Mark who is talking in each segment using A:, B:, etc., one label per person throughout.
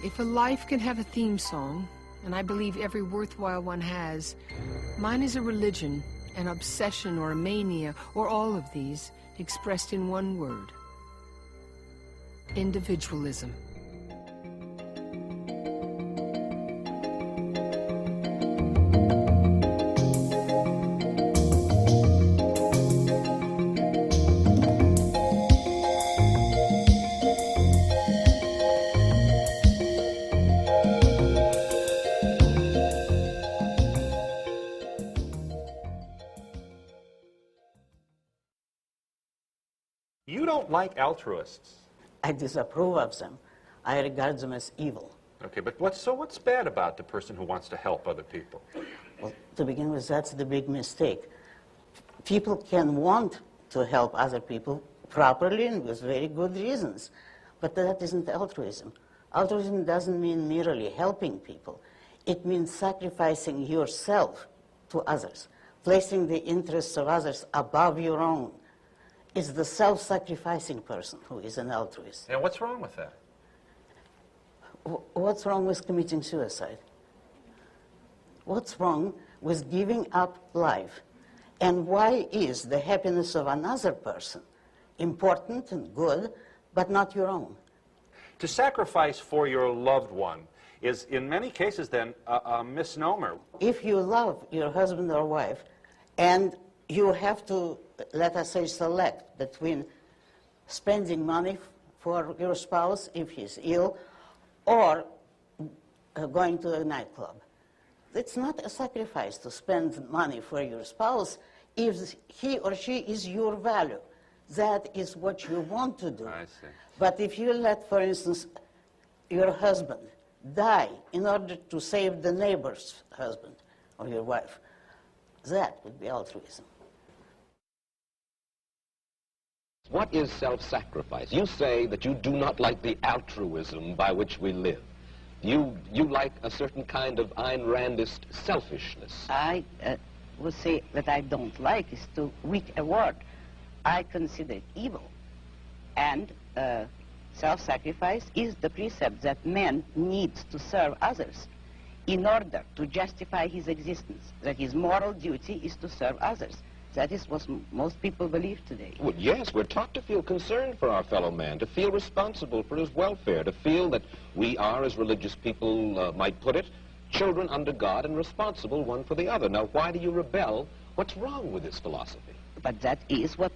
A: If a life can have a theme song, and I believe every worthwhile one has, mine is a religion, an obsession or a mania, or all of these, expressed in one word: individualism.
B: You don't like altruists.
C: I disapprove of them. I regard them as evil.
B: Okay, but what's bad about the person who wants to help other people?
C: Well, to begin with, that's the big mistake. People can want to help other people properly and with very good reasons, but that isn't altruism. Altruism doesn't mean merely helping people. It means sacrificing yourself to others, placing the interests of others above your own. It's the self-sacrificing person who is an altruist.
B: And what's wrong with that?
C: What's wrong with committing suicide? What's wrong with giving up life? And why is the happiness of another person important and good, but not your own?
B: To sacrifice for your loved one is, in many cases, then, a misnomer.
C: If you love your husband or wife, and you have to, let us say, select between spending money for your spouse if he's ill, or going to a nightclub. It's not a sacrifice to spend money for your spouse if he or she is your value. That is what you want to do.
B: I see.
C: But if you let, for instance, your husband die in order to save the neighbor's husband or your wife, that would be altruism.
D: What is self-sacrifice? You say that you do not like the altruism by which we live. You like a certain kind of Ayn Randist selfishness.
E: I would say that I don't like is too weak a word. I consider it evil. And self-sacrifice is the precept that man needs to serve others in order to justify his existence, that his moral duty is to serve others. That is what most people believe today.
D: Well, yes, we're taught to feel concerned for our fellow man, to feel responsible for his welfare, to feel that we are, as religious people might put it, children under God and responsible one for the other. Now, why do you rebel? What's wrong with this philosophy?
E: But that is what,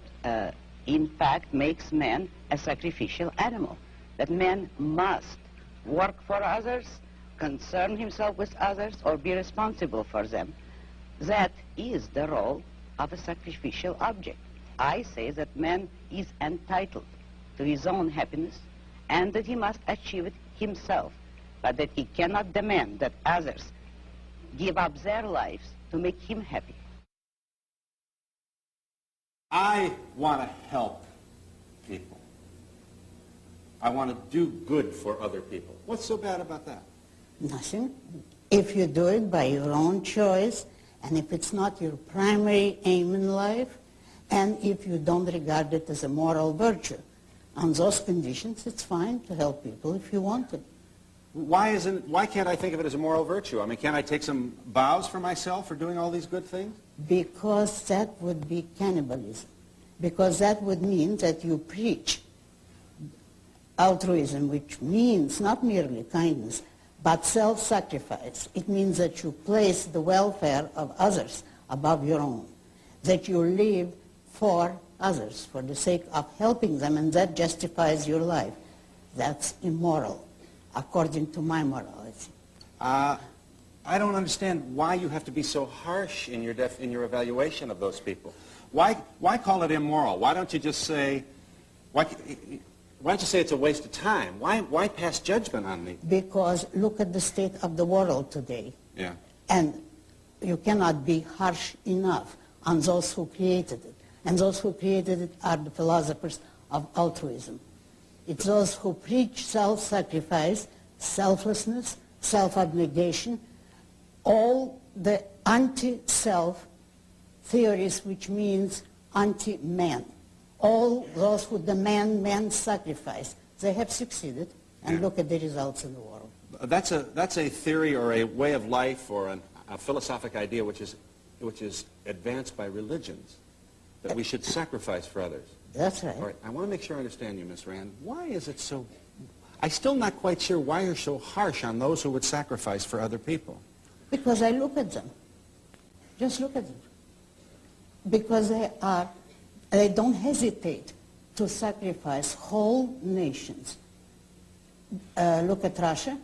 E: in fact, makes man a sacrificial animal. That man must work for others, concern himself with others, or be responsible for them. That is the role of a sacrificial object. I say that man is entitled to his own happiness and that he must achieve it himself, but that he cannot demand that others give up their lives to make him happy.
F: I want to help people. I want to do good for other people. What's so bad about that?
C: Nothing. If you do it by your own choice, and if it's not your primary aim in life, and if you don't regard it as a moral virtue. On those conditions, it's fine to help people if you want to.
F: Why can't I think of it as a moral virtue? I mean, can't I take some vows for myself for doing all these good things?
C: Because that would be cannibalism. Because that would mean that you preach altruism, which means not merely kindness, but self-sacrifice. It means that you place the welfare of others above your own, that you live for others for the sake of helping them, and that justifies your life. That's immoral, according to my morality.
F: I don't understand why you have to be so harsh in your evaluation of those people. Why call it immoral? Why don't you just say, why don't you say it's a waste of time? Why pass judgment on me?
C: Because look at the state of the world today.
F: Yeah.
C: And you cannot be harsh enough on those who created it. And those who created it are the philosophers of altruism. It's those who preach self-sacrifice, selflessness, self-abnegation, all the anti-self theories, which means anti-man. All those who demand man's sacrifice, they have succeeded, and look at the results in the world.
F: that's a theory or a way of life or a philosophic idea which is advanced by religions, that we should sacrifice for others.
C: That's right.
F: All right, I want to make sure I understand you, Miss Rand. Why is it so... I'm still not quite sure why you're so harsh on those who would sacrifice for other people.
C: Because I look at them. Just look at them. Because they don't hesitate to sacrifice whole nations. Look at Russia.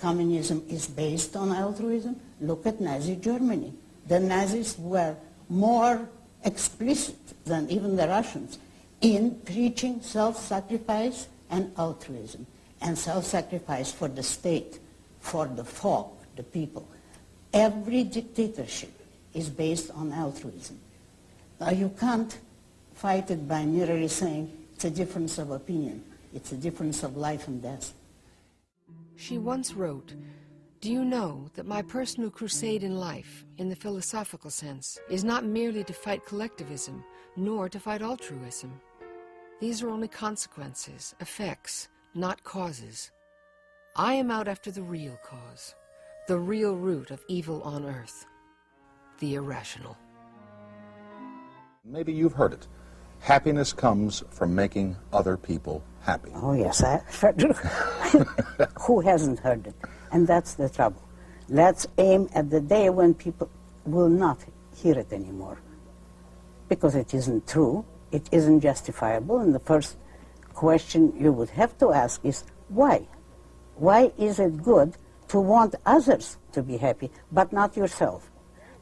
C: Communism is based on altruism. Look at Nazi Germany. The Nazis were more explicit than even the Russians in preaching self-sacrifice and altruism, and self-sacrifice for the state, for the folk, the people. Every dictatorship is based on altruism. Now you can't fight it by merely saying it's a difference of opinion. It's a difference of life and death.
A: She once wrote, "Do you know that my personal crusade in life, in the philosophical sense, is not merely to fight collectivism, nor to fight altruism. These are only consequences, effects, not causes. I am out after the real cause, the real root of evil on earth, the irrational."
G: Maybe you've heard it. Happiness comes from making other people happy.
C: Oh yes, I've heard it. Who hasn't heard it? And that's the trouble. Let's aim at the day when people will not hear it anymore. Because it isn't true, it isn't justifiable, and the first question you would have to ask is, why? Why is it good to want others to be happy, but not yourself?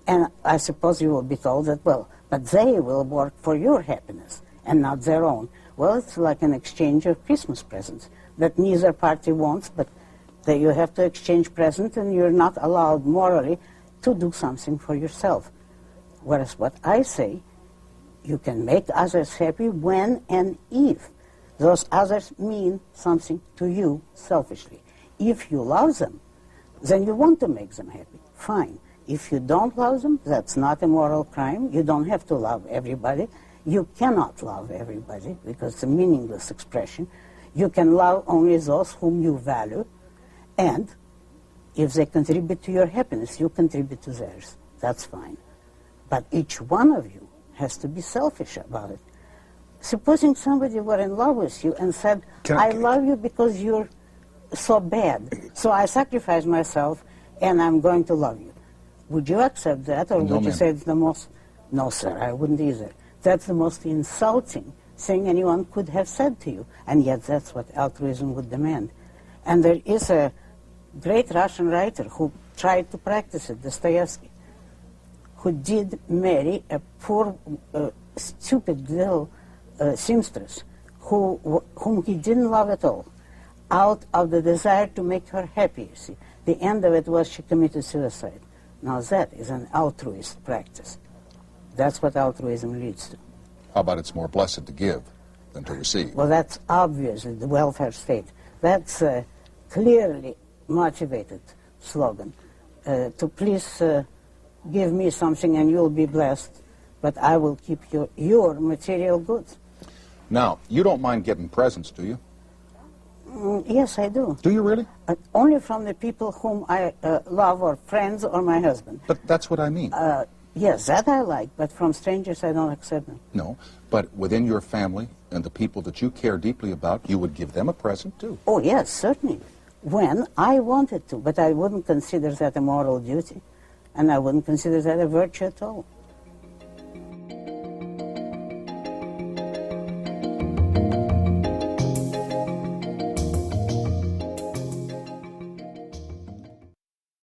C: And I suppose you will be told that, well, but they will work for your happiness and not their own. Well, it's like an exchange of Christmas presents that neither party wants, but that you have to exchange presents and you're not allowed morally to do something for yourself. Whereas what I say, you can make others happy when and if those others mean something to you selfishly. If you love them, then you want to make them happy. Fine. If you don't love them, that's not a moral crime. You don't have to love everybody. You cannot love everybody because it's a meaningless expression. You can love only those whom you value, and if they contribute to your happiness, you contribute to theirs. That's fine. But each one of you has to be selfish about it. Supposing somebody were in love with you and said, I love you because you're so bad, so I sacrifice myself and I'm going to love you. Would you accept that, or would you say it's the most... No, sir, I wouldn't either. That's the most insulting thing anyone could have said to you, and yet that's what altruism would demand. And there is a great Russian writer who tried to practice it, Dostoevsky, who did marry a poor, stupid little seamstress whom he didn't love at all, out of the desire to make her happy, you see. The end of it was she committed suicide. Now that is an altruist practice. That's what altruism leads to.
G: How about it's more blessed to give than to receive?
C: Well, that's obviously the welfare state. That's a clearly motivated slogan. To please give me something and you'll be blessed, but I will keep your material goods.
G: Now, you don't mind getting presents, do you?
C: Yes, I do.
G: Do you really?
C: Only from the people whom I love, or friends, or my husband.
G: But that's what I mean.
C: Yes, that I like, but from strangers I don't accept them.
G: No, but within your family and the people that you care deeply about, you would give them a present too.
C: Oh, yes, certainly. When I wanted to, but I wouldn't consider that a moral duty, and I wouldn't consider that a virtue at all.